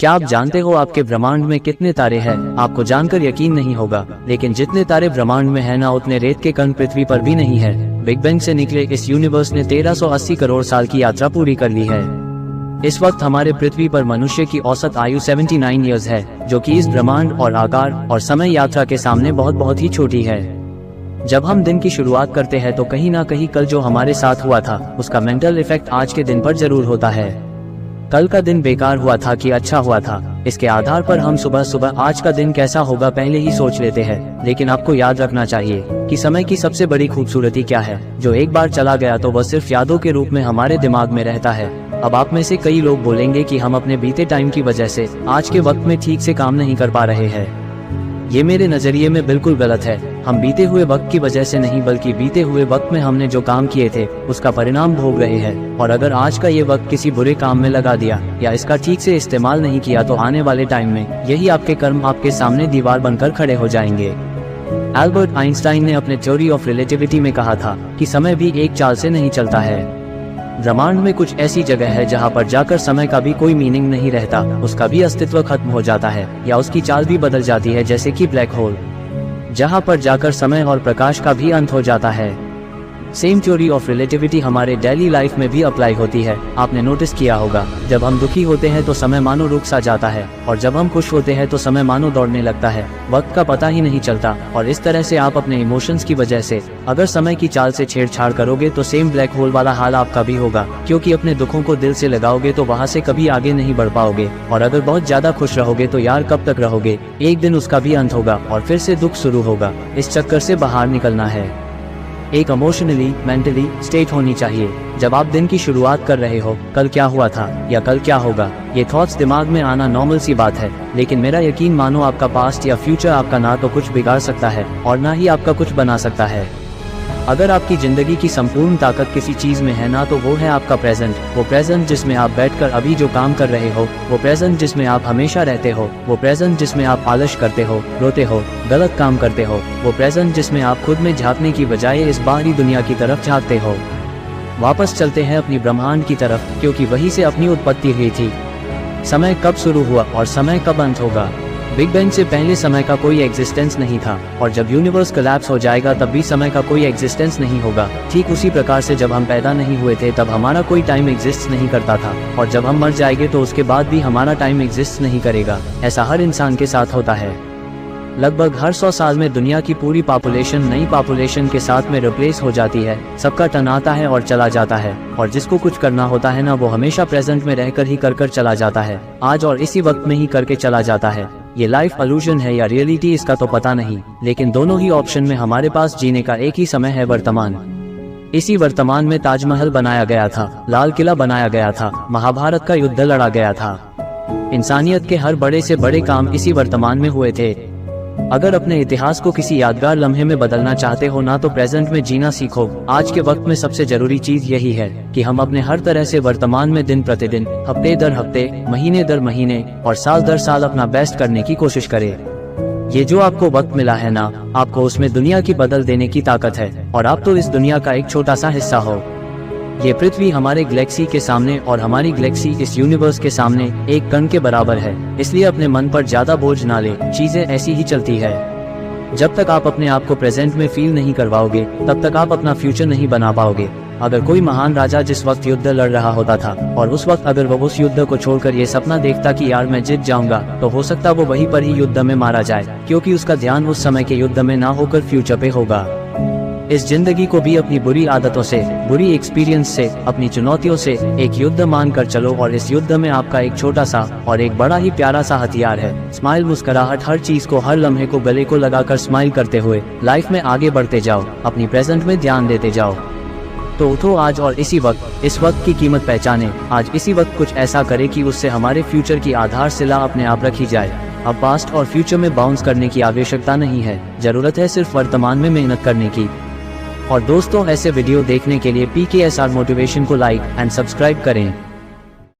क्या आप जानते हो आपके ब्रह्मांड में कितने तारे हैं? आपको जानकर यकीन नहीं होगा, लेकिन जितने तारे ब्रह्मांड में है ना, उतने रेत के कण पृथ्वी पर भी नहीं है। बिग बैंग से निकले इस यूनिवर्स ने 1380 करोड़ साल की यात्रा पूरी कर ली है। इस वक्त हमारे पृथ्वी पर मनुष्य की औसत आयु 79 ईयर्स है, जो कि इस ब्रह्मांड और आकार और समय यात्रा के सामने बहुत ही छोटी है। जब हम दिन की शुरुआत करते हैं तो कहीं ना कहीं कल जो हमारे साथ हुआ था उसका मेंटल इफेक्ट आज के दिन पर जरूर होता है। कल का दिन बेकार हुआ था कि अच्छा हुआ था, इसके आधार पर हम सुबह सुबह आज का दिन कैसा होगा पहले ही सोच लेते हैं। लेकिन आपको याद रखना चाहिए कि समय की सबसे बड़ी खूबसूरती क्या है। जो एक बार चला गया तो वह सिर्फ यादों के रूप में हमारे दिमाग में रहता है। अब आप में से कई लोग बोलेंगे कि हम अपने बीते टाइम की वजह से आज के वक्त में ठीक से काम नहीं कर पा रहे हैं। ये मेरे नजरिए में बिल्कुल गलत है। हम बीते हुए वक्त की वजह से नहीं, बल्कि बीते हुए वक्त में हमने जो काम किए थे उसका परिणाम भोग रहे हैं। और अगर आज का ये वक्त किसी बुरे काम में लगा दिया या इसका ठीक से इस्तेमाल नहीं किया तो आने वाले टाइम में यही आपके कर्म आपके सामने दीवार बनकर खड़े हो जाएंगे। एल्बर्ट आइंस्टाइन ने अपने थ्योरी ऑफ रिलेटिविटी में कहा था कि समय भी एक चाल से नहीं चलता है। ब्रह्मांड में कुछ ऐसी जगह है जहाँ पर जाकर समय का भी कोई मीनिंग नहीं रहता, उसका भी अस्तित्व खत्म हो जाता है या उसकी चाल भी बदल जाती है, जैसे कि ब्लैक होल, जहाँ पर जाकर समय और प्रकाश का भी अंत हो जाता है। सेम थ्योरी ऑफ रिलेटिविटी हमारे डेली लाइफ में भी अप्लाई होती है। आपने नोटिस किया होगा, जब हम दुखी होते हैं तो समय मानो रुक सा जाता है, और जब हम खुश होते हैं तो समय मानो दौड़ने लगता है। वक्त का पता ही नहीं चलता। और इस तरह से आप अपने इमोशंस की वजह से अगर समय की चाल से छेड़छाड़ करोगे तो सेम ब्लैक होल वाला हाल आपका भी होगा, क्योंकि अपने दुखों को दिल से लगाओगे तो वहाँ से कभी आगे नहीं बढ़ पाओगे। और अगर बहुत ज्यादा खुश रहोगे तो यार कब तक रहोगे, एक दिन उसका भी अंत होगा और फिर से दुख शुरू होगा। इस चक्कर से बाहर निकलना है। एक इमोशनली मेंटली स्टेट होनी चाहिए। जब आप दिन की शुरुआत कर रहे हो, कल क्या हुआ था या कल क्या होगा, ये थॉट्स दिमाग में आना नॉर्मल सी बात है। लेकिन मेरा यकीन मानो, आपका पास्ट या फ्यूचर आपका ना तो कुछ बिगाड़ सकता है और ना ही आपका कुछ बना सकता है। अगर आपकी जिंदगी की संपूर्ण ताकत किसी चीज में है ना, तो वो है आपका प्रेजेंट। वो प्रेजेंट जिसमें आप बैठकर अभी जो काम कर रहे हो, वो प्रेजेंट जिसमें आप हमेशा रहते हो, वो प्रेजेंट जिसमें आप आलस करते हो, रोते हो, गलत काम करते हो, वो प्रेजेंट जिसमें आप खुद में झांकने की बजाय इस बाहरी दुनिया की तरफ झांकते हो। वापस चलते हैं अपनी ब्रह्मांड की तरफ, क्योंकि वहीं से अपनी उत्पत्ति हुई थी। समय कब शुरू हुआ और समय कब अंत होगा? बिग बैंग से पहले समय का कोई एग्जिस्टेंस नहीं था, और जब यूनिवर्स कोलैप्स हो जाएगा तब भी समय का कोई एग्जिस्टेंस नहीं होगा। ठीक उसी प्रकार से जब हम पैदा नहीं हुए थे तब हमारा कोई टाइम एग्जिस्ट नहीं करता था, और जब हम मर जाएंगे तो उसके बाद भी हमारा टाइम एग्जिस्ट नहीं करेगा। ऐसा हर इंसान के साथ होता है। लगभग हर 100 साल में दुनिया की पूरी पॉपुलेशन नई पॉपुलेशन के साथ में रिप्लेस हो जाती है। सबका टर्न आता है और चला जाता है, और जिसको कुछ करना होता है ना, वो हमेशा प्रेजेंट में रहकर ही कर चला जाता है, आज और इसी वक्त में ही करके चला जाता है। ये लाइफ इल्यूजन है या रियलिटी, इसका तो पता नहीं, लेकिन दोनों ही ऑप्शन में हमारे पास जीने का एक ही समय है, वर्तमान। इसी वर्तमान में ताजमहल बनाया गया था, लाल किला बनाया गया था, महाभारत का युद्ध लड़ा गया था। इंसानियत के हर बड़े से बड़े काम इसी वर्तमान में हुए थे। अगर अपने इतिहास को किसी यादगार लम्हे में बदलना चाहते हो ना, तो प्रेजेंट में जीना सीखो। आज के वक्त में सबसे जरूरी चीज यही है कि हम अपने हर तरह से वर्तमान में दिन प्रतिदिन, हफ्ते दर हफ्ते, महीने दर महीने और साल दर साल अपना बेस्ट करने की कोशिश करें। ये जो आपको वक्त मिला है ना, आपको उसमें दुनिया की बदल देने की ताकत है, और आप तो इस दुनिया का एक छोटा सा हिस्सा हो। ये पृथ्वी हमारे गैलेक्सी के सामने और हमारी गैलेक्सी इस यूनिवर्स के सामने एक कण के बराबर है। इसलिए अपने मन पर ज्यादा बोझ ना ले, चीजें ऐसी ही चलती है। जब तक आप अपने आप को प्रेजेंट में फील नहीं करवाओगे तब तक आप अपना फ्यूचर नहीं बना पाओगे। अगर कोई महान राजा जिस वक्त युद्ध लड़ रहा होता था और उस वक्त अगर वो उस युद्ध को छोड़कर ये सपना देखता कि यार मैं जीत जाऊंगा, तो हो सकता वो वहीं पर ही युद्ध में मारा जाए, क्योंकि उसका ध्यान उस समय के युद्ध में ना होकर फ्यूचर पे होगा। इस जिंदगी को भी अपनी बुरी आदतों से, बुरी एक्सपीरियंस से, अपनी चुनौतियों से एक युद्ध मान कर चलो, और इस युद्ध में आपका एक छोटा सा और एक बड़ा ही प्यारा सा हथियार है स्माइल, मुस्कुराहट। हर चीज को, हर लम्हे को गले को लगाकर स्माइल करते हुए लाइफ में आगे बढ़ते जाओ, अपनी प्रेजेंट में ध्यान देते जाओ। तो उठो आज और इसी वक्त, इस वक्त की कीमत पहचाने। आज इसी वक्त कुछ ऐसा करे कि उससे हमारे फ्यूचर की आधारशिला अपने आप रखी जाए। अब पास्ट और फ्यूचर में बाउंस करने की आवश्यकता नहीं है, जरूरत है सिर्फ वर्तमान में मेहनत करने की। और दोस्तों, ऐसे वीडियो देखने के लिए PKSR मोटिवेशन को लाइक एंड सब्सक्राइब करें।